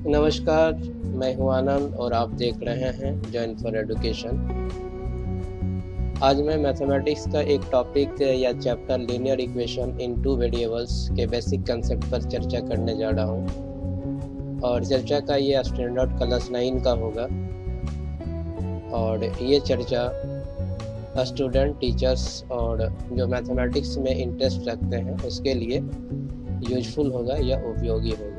नमस्कार, मैं हूं आनंद और आप देख रहे हैं जॉइन फॉर एजुकेशन। आज मैं मैथमेटिक्स का एक टॉपिक या chapter linear equation in two variables के बेसिक कंसेप्ट पर चर्चा करने जा रहा हूं और चर्चा का ये स्टैंडर्ड क्लास 9 का होगा और ये चर्चा स्टूडेंट, टीचर्स और जो मैथमेटिक्स में इंटरेस्ट रखते हैं उसके लिए यूजफुल होगा या उपयोगी होगा।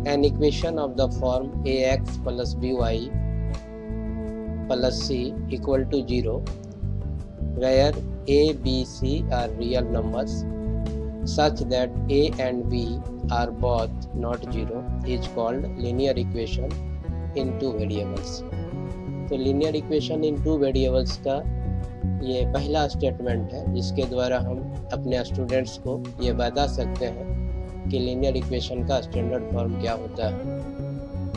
An equation of the form ax plus by plus c equal to 0, where a, b, c are real numbers such that a and b are both not 0 is called linear equation in two variables। तो linear equation in two variables का ये पहला statement है जिसके द्वारा हम अपने students को ये बता सकते हैं कि लीनियर इक्वेशन का स्टैंडर्ड फॉर्म क्या होता है।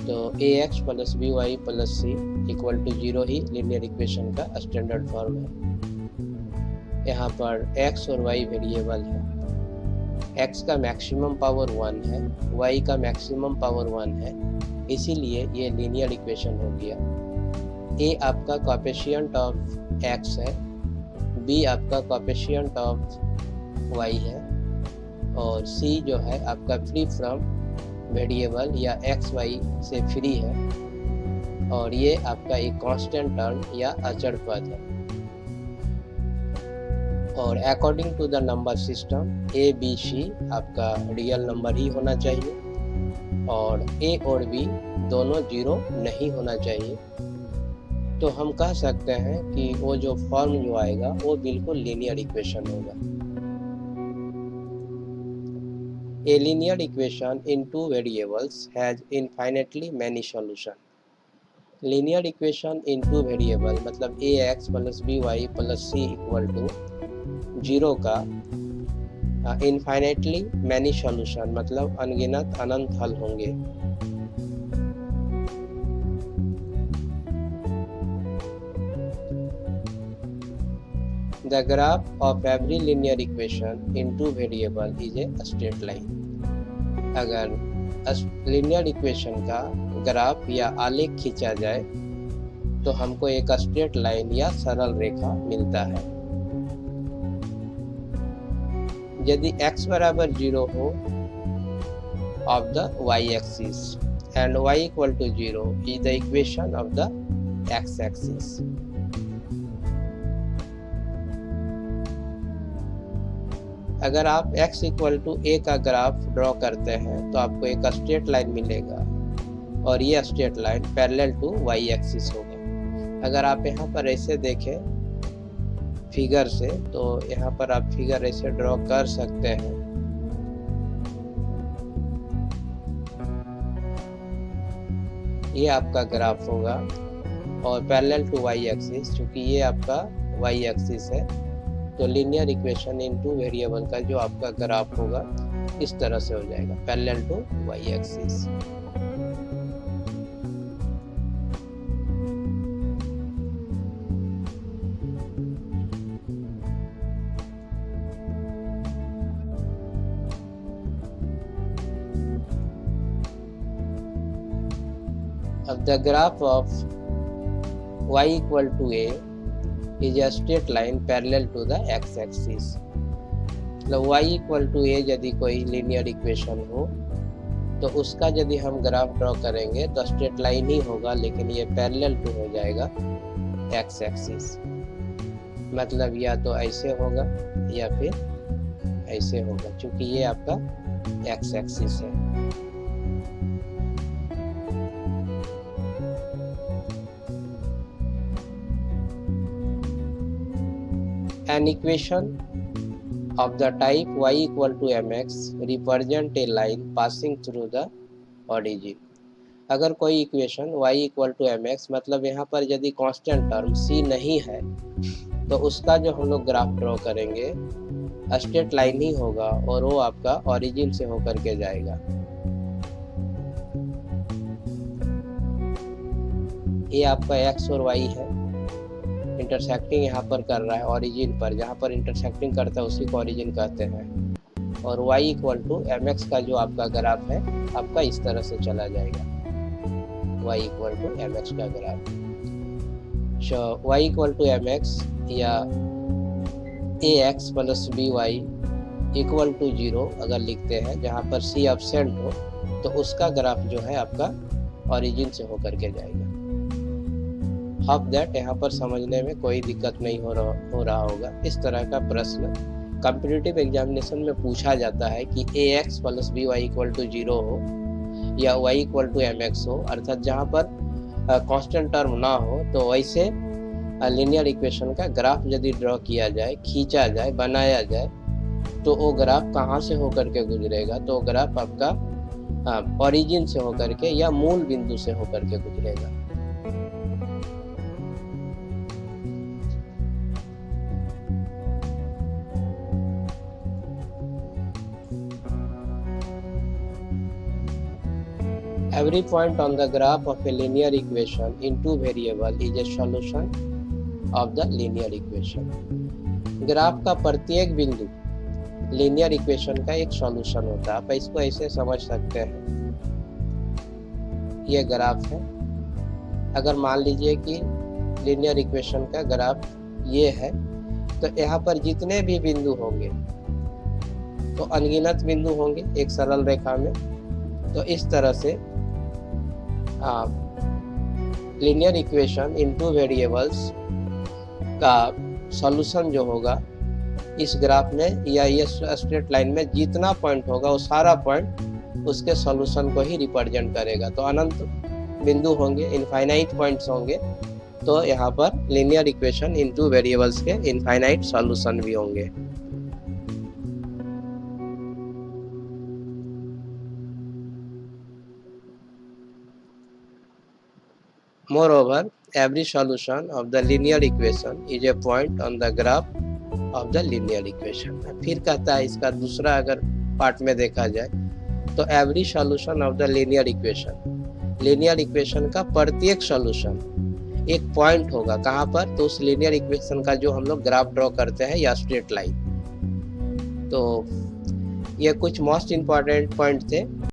तो ax plus by plus c equal to 0 ही लीनियर इक्वेशन का स्टैंडर्ड फॉर्म है। यहाँ पर x और y वेरिएबल है। x का मैक्सिमम पावर 1 है, y का मैक्सिमम पावर 1 है, इसीलिए ये लीनियर इक्वेशन हो गया। a आपका कोएफिशिएंट ऑफ x है, b आपका कोएफिशिएंट ऑफ y है और c जो है आपका फ्री फ्रॉम वेरिएबल या एक्स वाई से फ्री है और ये आपका एक कांस्टेंट टर्म या अचर पद है। और according to the number system A B C आपका रियल नंबर ही होना चाहिए और ए और बी दोनों 0 नहीं होना चाहिए। तो हम कह सकते हैं कि वो जो फॉर्म जो आएगा वो बिल्कुल लीनियर इक्वेशन होगा। A linear equation in two variables has infinitely many solutions। Linear equation in two variable मतलब ax plus by plus c equal to 0 का infinitely many solution मतलब अनगिनत अनंत हल होंगे। The graph of every linear equation in two variable is a straight line। अगर linear equation का graph या आलेख खींचा जाए तो हमको एक स्ट्रेट लाइन या सरल रेखा मिलता है। यदि x बराबर 0 हो of the y axis and y equal to 0 is the equation of the x axis। अगर आप x इक्वल टू a का ग्राफ ड्रॉ करते हैं तो आपको एक स्ट्रेट लाइन मिलेगा और ये straight line parallel to y axis होगा। अगर आप यहाँ पर ऐसे देखें फिगर से तो यहाँ पर आप फिगर ऐसे ड्रॉ कर सकते हैं। ये आपका ग्राफ होगा और पैरेलल टू y एक्सिस, क्योंकि ये आपका y एक्सिस है तो linear equation in two variable का जो आपका ग्राफ होगा इस तरह से हो जाएगा, पैरेलल टू y एक्सिस। अब the graph of y equal to a is a straight line parallel to the x axis। मतलब y इक्वल टू a यदि कोई लीनियर इक्वेशन हो तो उसका यदि हम ग्राफ ड्रॉ करेंगे तो स्ट्रेट लाइन ही होगा, लेकिन ये पैरेलल टू हो जाएगा x एक्सिस। मतलब या तो ऐसे होगा या फिर ऐसे होगा, क्योंकि ये आपका x एक्सिस है। An equation of the type y equal to mx represent a line passing through the origin। अगर कोई इक्वेशन y इक्वल टू mx मतलब यहाँ पर यदि कांस्टेंट टर्म c नहीं है तो उसका जो हम लोग ग्राफ ड्रॉ करेंगे स्ट्रेट लाइन ही होगा और वो आपका ओरिजिन से होकर के जाएगा। ये आपका x और y है इंटरसेक्टिंग यहाँ पर कर रहा है ओरिजिन पर, जहाँ पर इंटरसेक्टिंग करता है उसी को ओरिजिन कहते हैं। और y equal to M X का जो आपका ग्राफ है आपका इस तरह से चला जाएगा, y equal to M X का ग्राफ। y equal to M X या A X plus B Y equal to 0 अगर लिखते हैं, जहाँ पर c एब्सेंट हो तो उसका ग्राफ जो है आपका ओरिजिन से होकर के जाएगा। होप दैट यहाँ पर समझने में कोई दिक्कत नहीं हो रहा होगा। इस तरह का प्रश्न कॉम्पिटिटिव एग्जामिनेशन में पूछा जाता है कि A X plus B Y equal to 0 हो या y equal to M X हो, अर्थात जहाँ पर कांस्टेंट टर्म ना हो, तो वैसे लीनियर इक्वेशन का ग्राफ यदि ड्रॉ किया जाए, खींचा जाए, बनाया जाए, तो वो ग्राफ कहाँ से होकर के गुजरेगा? तो ग्राफ आपका ओरिजिन से होकर के या मूल बिंदु से होकर के गुजरेगा। Every point on the graph of a linear equation in two variables is a solution of the linear equation. Graph का प्रत्येक बिंदु लीनियर इक्वेशन का एक सॉल्यूशन होता है। आप इसको ऐसे समझ सकते हैं, ये ग्राफ है। अगर मान लीजिए कि लीनियर इक्वेशन का ग्राफ ये है, तो यहाँ पर जितने भी बिंदु होंगे तो अनगिनत बिंदु होंगे एक सरल रेखा में। तो इस तरह से linear equation in two variables का सॉल्यूशन जो होगा इस ग्राफ में या ये स्ट्रेट लाइन में जितना पॉइंट होगा वो सारा पॉइंट उसके सॉल्यूशन को ही रिप्रेजेंट करेगा। तो अनंत बिंदु होंगे, इनफाइनाइट पॉइंट्स होंगे, तो यहाँ पर linear equation in two variables के इनफाइनाइट सॉल्यूशन भी होंगे। Moreover, every solution of the linear equation is a point on the graph of the linear equation. फिर कहता है इसका दूसरा अगर पार्ट में देखा जाए तो every solution of the linear equation का प्रत्येक सॉल्यूशन एक पॉइंट होगा। कहाँ पर? तो उस linear equation का जो हम लोग ग्राफ ड्रॉ करते हैं या स्ट्रेट लाइन। तो ये कुछ मोस्ट इम्पॉर्टेंट पॉइंट थे